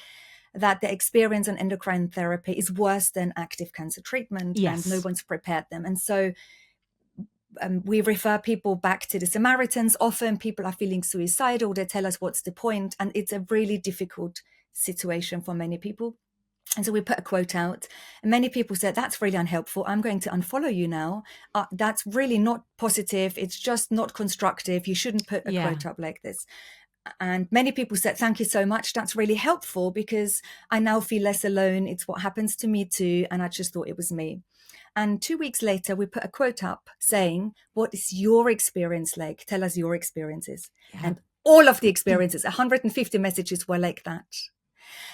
that the experience on endocrine therapy is worse than active cancer treatment, and no one's prepared them. And so we refer people back to the Samaritans. Often people are feeling suicidal. They tell us what's the point, and it's a really difficult situation for many people. And so we put a quote out, and many people said, that's really unhelpful. I'm going to unfollow you now. That's really not positive. It's just not constructive. You shouldn't put a quote up like this. And many people said, thank you so much. That's really helpful, because I now feel less alone. It's what happens to me too. And I just thought it was me. And 2 weeks later, we put a quote up saying, what is your experience like? Tell us your experiences. And All of the experiences, 150 messages were like that.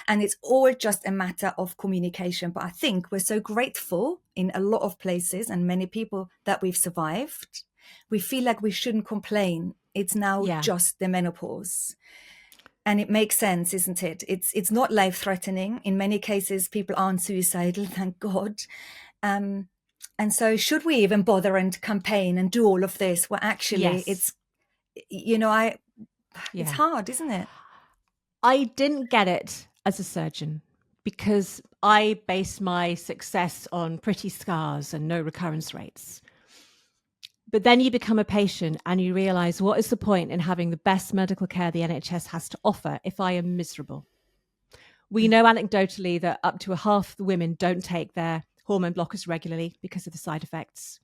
And it's all just a matter of communication. But I think we're so grateful in a lot of places and many people that we've survived. We feel like we shouldn't complain. It's now just the menopause. And it makes sense, isn't it? It's not life-threatening. In many cases, people aren't suicidal, thank God. And so should we even bother and campaign and do all of this? Well, actually, it's, it's hard, isn't it? I didn't get it as a surgeon because I based my success on pretty scars and no recurrence rates. But then you become a patient and you realize, what is the point in having the best medical care the NHS has to offer if I am miserable? We know anecdotally that up to a half the women don't take their hormone blockers regularly because of the side effects.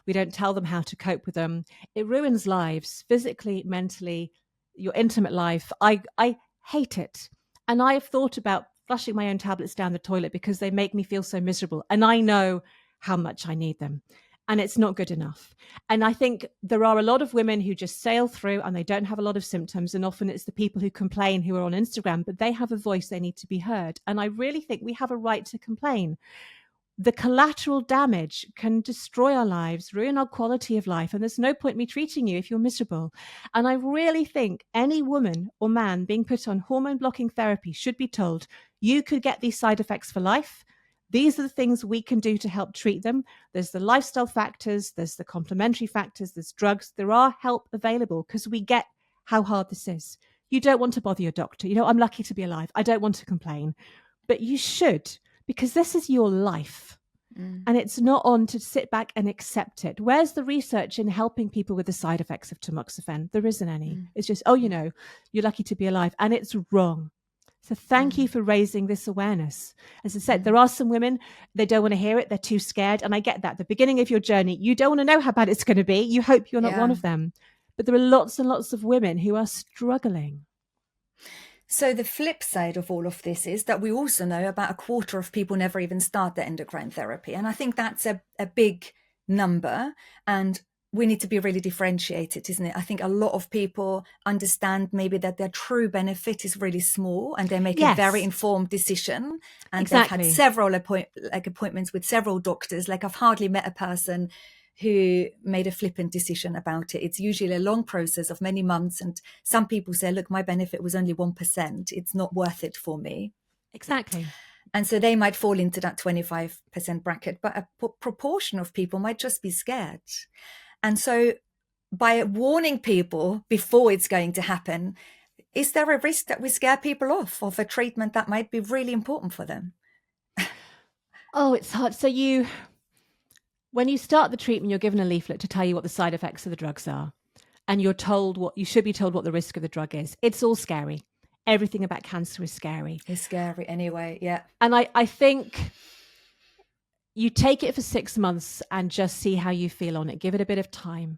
We don't tell them how to cope with them. It ruins lives, physically, mentally, your intimate life. I hate it. And I've thought about flushing my own tablets down the toilet because they make me feel so miserable. And I know how much I need them. And it's not good enough. And I think there are a lot of women who just sail through and they don't have a lot of symptoms. And often it's the people who complain who are on Instagram, but they have a voice, they need to be heard. And I really think we have a right to complain. The collateral damage can destroy our lives, ruin our quality of life. And there's no point me treating you if you're miserable. And I really think any woman or man being put on hormone blocking therapy should be told, you could get these side effects for life. These are the things we can do to help treat them. There's the lifestyle factors, there's the complementary factors, there's drugs. There are help available because we get how hard this is. You don't want to bother your doctor. I'm lucky to be alive. I don't want to complain, but you should, because this is your life. And it's not on to sit back and accept it. Where's the research in helping people with the side effects of tamoxifen? There isn't any. It's just, you're lucky to be alive. And it's wrong. So thank you for raising this awareness. As I said, there are some women, they don't want to hear it. They're too scared. And I get that. The beginning of your journey, you don't want to know how bad it's going to be. You hope you're not one of them. But there are lots and lots of women who are struggling. So the flip side of all of this is that we also know about a quarter of people never even start their endocrine therapy. And I think that's a big number. And we need to be really differentiated, isn't it? I think a lot of people understand maybe that their true benefit is really small and they make a very informed decision. And they've had several appointments with several doctors. Like I've hardly met a person who made a flippant decision about it. It's usually a long process of many months. And some people say, look, my benefit was only 1%. It's not worth it for me. Exactly. And so they might fall into that 25% bracket, but a proportion of people might just be scared. And so by warning people before it's going to happen, is there a risk that we scare people off of a treatment that might be really important for them? It's hard. So when you start the treatment, you're given a leaflet to tell you what the side effects of the drugs are. And you should be told what the risk of the drug is. It's all scary. Everything about cancer is scary. It's scary anyway, yeah. And I think you take it for 6 months and just see how you feel on it. Give it a bit of time.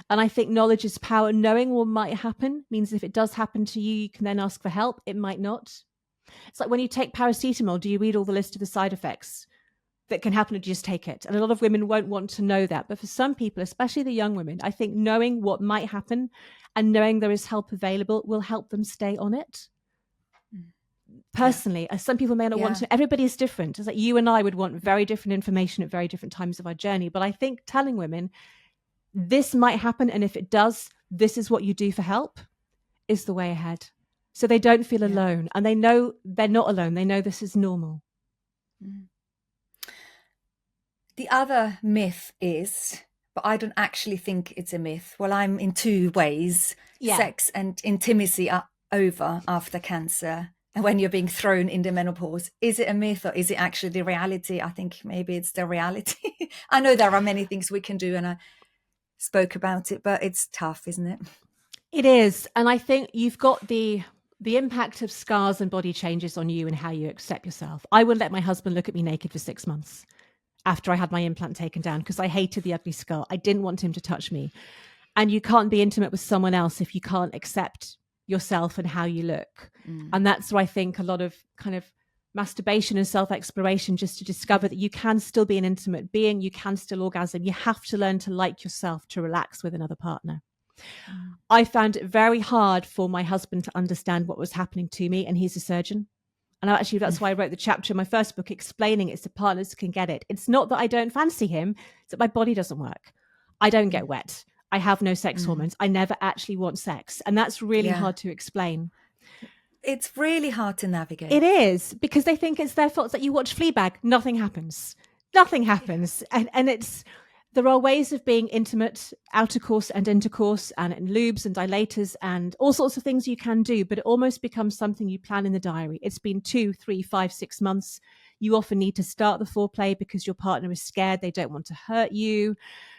And I think knowledge is power. Knowing what might happen means if it does happen to you, you can then ask for help. It might not. It's like when you take paracetamol, do you read all the list of the side effects that can happen or do you just take it? And a lot of women won't want to know that. But for some people, especially the young women, I think knowing what might happen and knowing there is help available will help them stay on it. Personally, as some people may not want to, everybody is different. It's like you and I would want very different information at very different times of our journey. But I think telling women this might happen, and if it does, this is what you do for help, is the way ahead. So they don't feel alone, and they know they're not alone. They know this is normal. The other myth is, but I don't actually think it's a myth. Well, I'm in two ways. Sex and intimacy are over after cancer. And when you're being thrown into menopause, is it a myth or is it actually the reality? I think maybe it's the reality. I know there are many things we can do and I spoke about it, but it's tough, isn't it? It is. And I think you've got the impact of scars and body changes on you and how you accept yourself. I wouldn't let my husband look at me naked for 6 months after I had my implant taken down because I hated the ugly skull. I didn't want him to touch me. And you can't be intimate with someone else if you can't accept yourself and how you look. And that's where I think a lot of kind of masturbation and self-exploration, just to discover that you can still be an intimate being, you can still orgasm. You have to learn to like yourself to relax with another partner. Mm. I found it very hard for my husband to understand what was happening to me, and he's a surgeon. And actually, that's why I wrote the chapter in my first book explaining it so partners can get it. It's not that I don't fancy him, it's that my body doesn't work. I don't get wet. I have no sex hormones. I never actually want sex. And that's really Yeah. hard to explain. It's really hard to navigate. It is, because they think it's their fault. That you watch Fleabag, nothing happens. Nothing happens. And it's, there are ways of being intimate, outercourse and intercourse, and lubes and dilators and all sorts of things you can do, but it almost becomes something you plan in the diary. It's been 2, 3, 5, 6 months. You often need to start the foreplay because your partner is scared. They don't want to hurt you.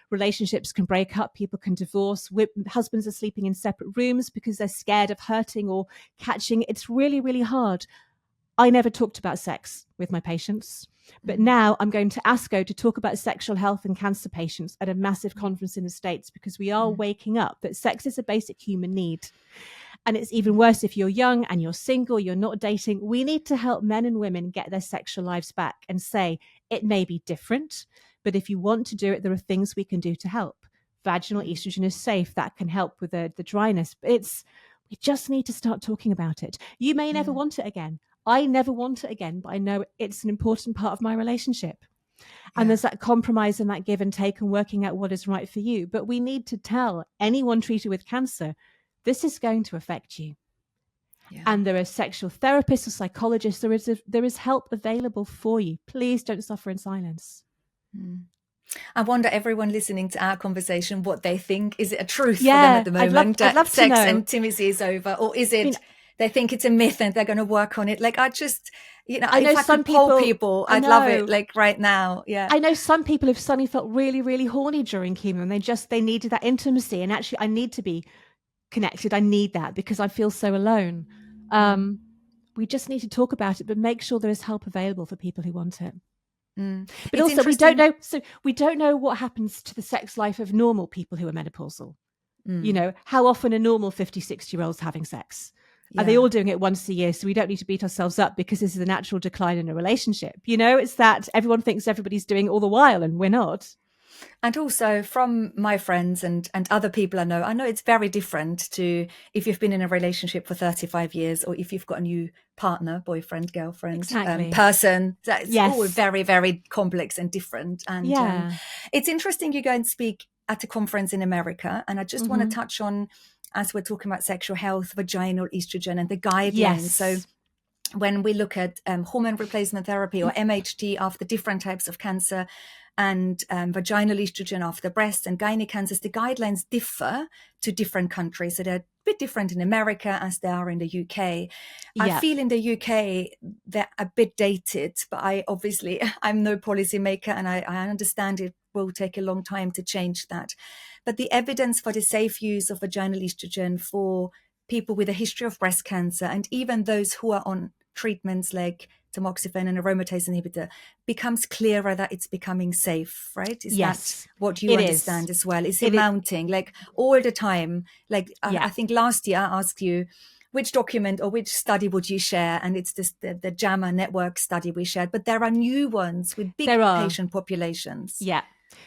Relationships can break up. People can divorce. Husbands are sleeping in separate rooms because they're scared of hurting or catching. It's really, really hard. I never talked about sex with my patients, but now I'm going to ASCO to talk about sexual health in cancer patients at a massive conference in the States, because we are waking up that sex is a basic human need. And it's even worse if you're young and you're single, you're not dating. We need to help men and women get their sexual lives back and say, it may be different, but if you want to do it, there are things we can do to help. Vaginal estrogen is safe. That can help with the dryness. But we just need to start talking about it. You may never want it again. I never want it again, but I know it's an important part of my relationship. And there's that compromise and that give and take and working out what is right for you. But we need to tell anyone treated with cancer, this is going to affect you. Yeah. And there are sexual therapists or psychologists. There is help available for you. Please don't suffer in silence. I wonder, everyone listening to our conversation, what they think. Is it a truth for them at the moment? I'd love sex to know. and intimacy is over, or is it they think it's a myth and they're going to work on it? Like, I just, I know if some I could poll people, I'd love it. Like right now, yeah. I know some people have suddenly felt really, really horny during chemo, and they needed that intimacy. And actually, I need to be connected. I need that because I feel so alone. We just need to talk about it, but make sure there is help available for people who want it. But also, we don't know. So we don't know what happens to the sex life of normal people who are menopausal. How often are normal 50, 60-year-olds having sex? Are they all doing it once a year? So we don't need to beat ourselves up because this is a natural decline in a relationship. It's that everyone thinks everybody's doing it all the while, and we're not. And also from my friends and other people I know it's very different to if you've been in a relationship for 35 years or if you've got a new partner, boyfriend, girlfriend, person. That's all very, very complex and different. And it's interesting you go and speak at a conference in America. And I just want to touch on, as we're talking about sexual health, vaginal estrogen and the guidelines. So when we look at hormone replacement therapy or MHT after different types of cancer, and vaginal estrogen after breast and gynae cancers, the guidelines differ to different countries. So they're a bit different in America as they are in the UK. I feel in the UK, they're a bit dated, but I'm no policymaker, and I understand it will take a long time to change that. But the evidence for the safe use of vaginal estrogen for people with a history of breast cancer, and even those who are on treatments like tamoxifen and aromatase inhibitor, becomes clearer that it's becoming safe, right? Is that what you understand as well? Is it mounting like all the time? Like I think last year I asked you which document or which study would you share, and it's this the JAMA network study we shared, but there are new ones with big patient populations.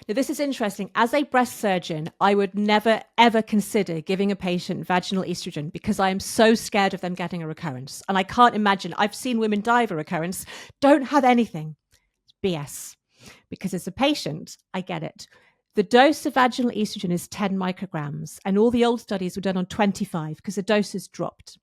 Now, this is interesting. As a breast surgeon, I would never, ever consider giving a patient vaginal estrogen because I am so scared of them getting a recurrence. And I can't imagine. I've seen women die of a recurrence, don't have anything. BS. Because as a patient, I get it. The dose of vaginal estrogen is 10 micrograms, and all the old studies were done on 25 because the dose has dropped.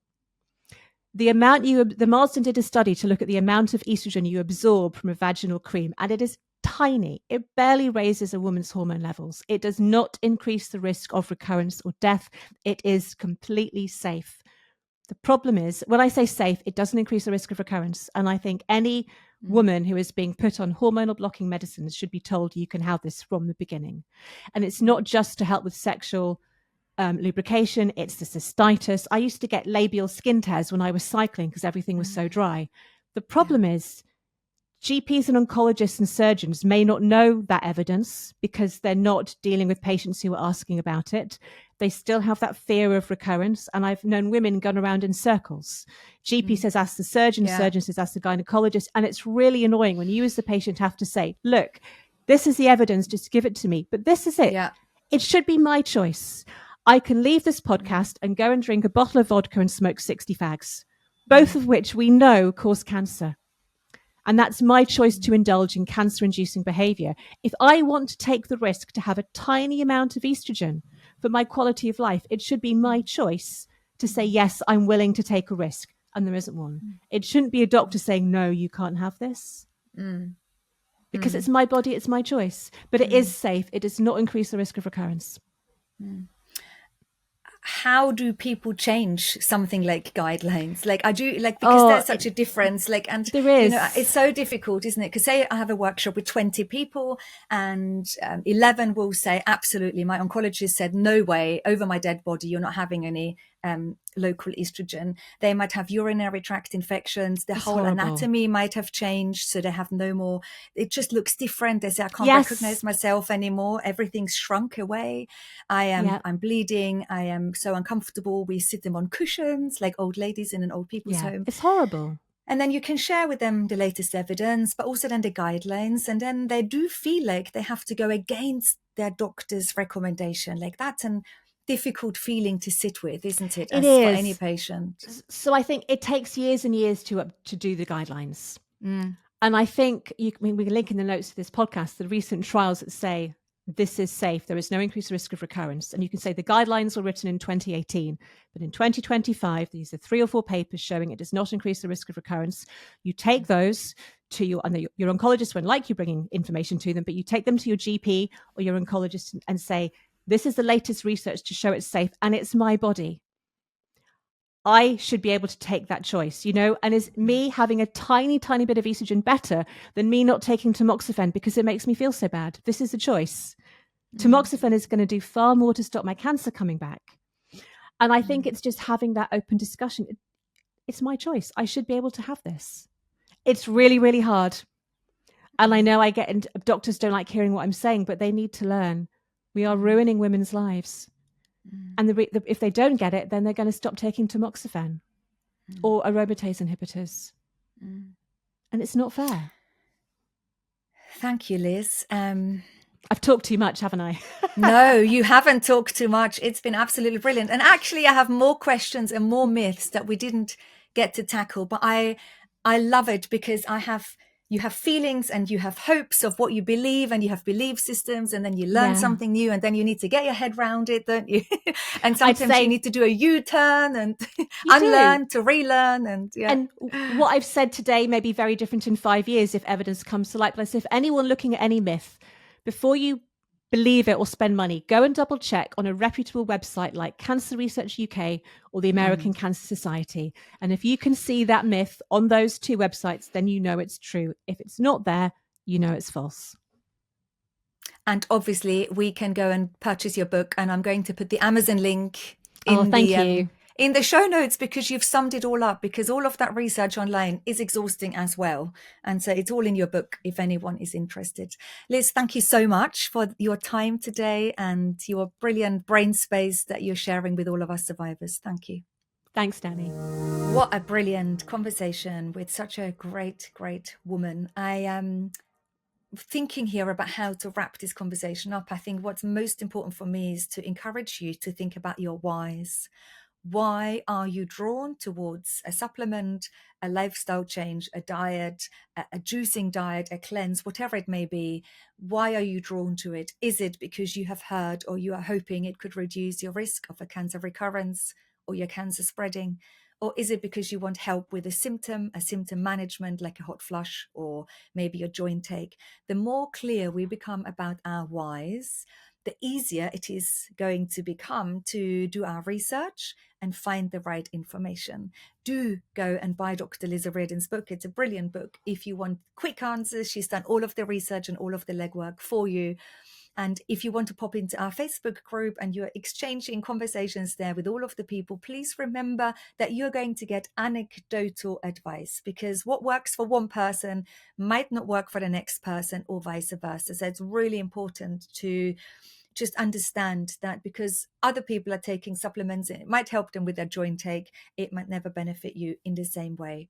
The Marsden did a study to look at the amount of estrogen you absorb from a vaginal cream, and it is tiny. It barely raises a woman's hormone levels. It does not increase the risk of recurrence or death. It is completely safe. The problem is, when I say safe, it doesn't increase the risk of recurrence. And I think any woman who is being put on hormonal blocking medicines should be told you can have this from the beginning. And it's not just to help with sexual lubrication, it's the cystitis. I used to get labial skin tears when I was cycling because everything was so dry. The problem is GPs and oncologists and surgeons may not know that evidence because they're not dealing with patients who are asking about it. They still have that fear of recurrence. And I've known women going around in circles. GP says, ask the surgeon, surgeon says, ask the gynecologist. And it's really annoying when you as the patient have to say, look, this is the evidence, just give it to me. But this is it. It should be my choice. I can leave this podcast and go and drink a bottle of vodka and smoke 60 fags, both of which we know cause cancer. And that's my choice to indulge in cancer-inducing behavior. If I want to take the risk to have a tiny amount of estrogen for my quality of life, it should be my choice to say, yes, I'm willing to take a risk. And there isn't one. It shouldn't be a doctor saying, no, you can't have this. Because it's my body, it's my choice. But it is safe. It does not increase the risk of recurrence. How do people change something like guidelines? Like I do, like, because there's such a difference, like, and there is, you know, it's so difficult, isn't it? Because say I have a workshop with 20 people and 11 will say, absolutely, my oncologist said, no way, over my dead body, you're not having any local estrogen. They might have urinary tract infections. The whole anatomy might have changed. So they have no more, it just looks different. They say, I can't recognize myself anymore. Everything's shrunk away. I'm bleeding. I am so uncomfortable. We sit them on cushions like old ladies in an old people's home. It's horrible. And then you can share with them the latest evidence, but also then the guidelines. And then they do feel like they have to go against their doctor's recommendation. Like that's an difficult feeling to sit with, isn't it? It is for any patient. So I think it takes years and years to do the guidelines. And I think we can link in the notes to this podcast the recent trials that say this is safe. There is no increased risk of recurrence. And you can say the guidelines were written in 2018, but in 2025, these are 3 or 4 papers showing it does not increase the risk of recurrence. You take those to your oncologist won't like you bringing information to them, but you take them to your GP or your oncologist and say, this is the latest research to show it's safe and it's my body. I should be able to take that choice, you know, and is me having a tiny, tiny bit of estrogen better than me not taking tamoxifen because it makes me feel so bad? This is a choice. Tamoxifen is going to do far more to stop my cancer coming back. And I think it's just having that open discussion. It's my choice. I should be able to have this. It's really, really hard. And I know doctors don't like hearing what I'm saying, but they need to learn. We are ruining women's lives. And if they don't get it, then they're going to stop taking tamoxifen or aromatase inhibitors. And it's not fair. Thank you, Liz. I've talked too much, haven't I? No, you haven't talked too much. It's been absolutely brilliant. And actually, I have more questions and more myths that we didn't get to tackle. But I love it because you have feelings and you have hopes of what you believe and you have belief systems, and then you learn something new and then you need to get your head around it, don't you? And sometimes you need to do a U-turn and unlearn to relearn. And what I've said today may be very different in 5 years if evidence comes to light. But if anyone looking at any myth, before you believe it or spend money, go and double check on a reputable website like Cancer Research UK or the American Cancer Society. And if you can see that myth on those 2 websites, then you know it's true. If it's not there, you know it's false. And obviously we can go and purchase your book, and I'm going to put the Amazon link in the show notes, because you've summed it all up, because all of that research online is exhausting as well. And so it's all in your book if anyone is interested. Liz, thank you so much for your time today and your brilliant brain space that you're sharing with all of us survivors. Thank you. Thanks, Danny. What a brilliant conversation with such a great, great woman. I am thinking here about how to wrap this conversation up. I think what's most important for me is to encourage you to think about your whys. Why are you drawn towards a supplement, a lifestyle change, a diet, a juicing diet, a cleanse, whatever it may be? Why are you drawn to it? Is it because you have heard or you are hoping it could reduce your risk of a cancer recurrence or your cancer spreading? Or is it because you want help with a symptom management like a hot flush or maybe a joint ache? The more clear we become about our whys, the easier it is going to become to do our research and find the right information. Do go and buy Dr. Liz O'Riordan's book. It's a brilliant book. If you want quick answers, she's done all of the research and all of the legwork for you. And if you want to pop into our Facebook group and you're exchanging conversations there with all of the people, please remember that you're going to get anecdotal advice, because what works for one person might not work for the next person or vice versa. So it's really important to just understand that because other people are taking supplements, it might help them with their joint ache. It might never benefit you in the same way.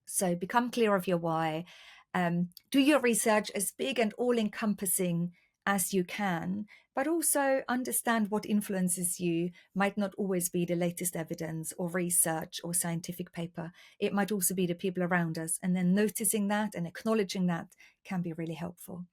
So become clear of your why. Do your research as big and all-encompassing as you can, but also understand what influences you might not always be the latest evidence or research or scientific paper. It might also be the people around us. And then noticing that and acknowledging that can be really helpful.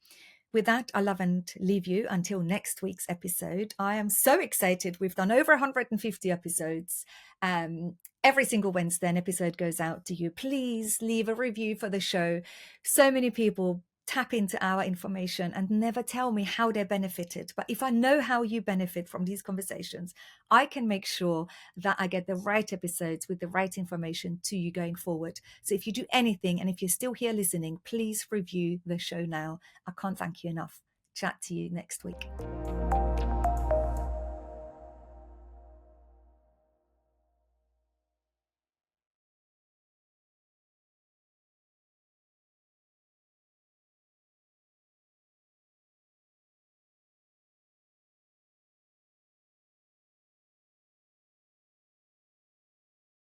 With that, I love and leave you until next week's episode. I am so excited. We've done over 150 episodes. Every single Wednesday, an episode goes out to you. Please leave a review for the show. So many people tap into our information and never tell me how they benefited. But if I know how you benefit from these conversations, I can make sure that I get the right episodes with the right information to you going forward. So if you do anything, and if you're still here listening, please review the show now. I can't thank you enough. Chat to you next week.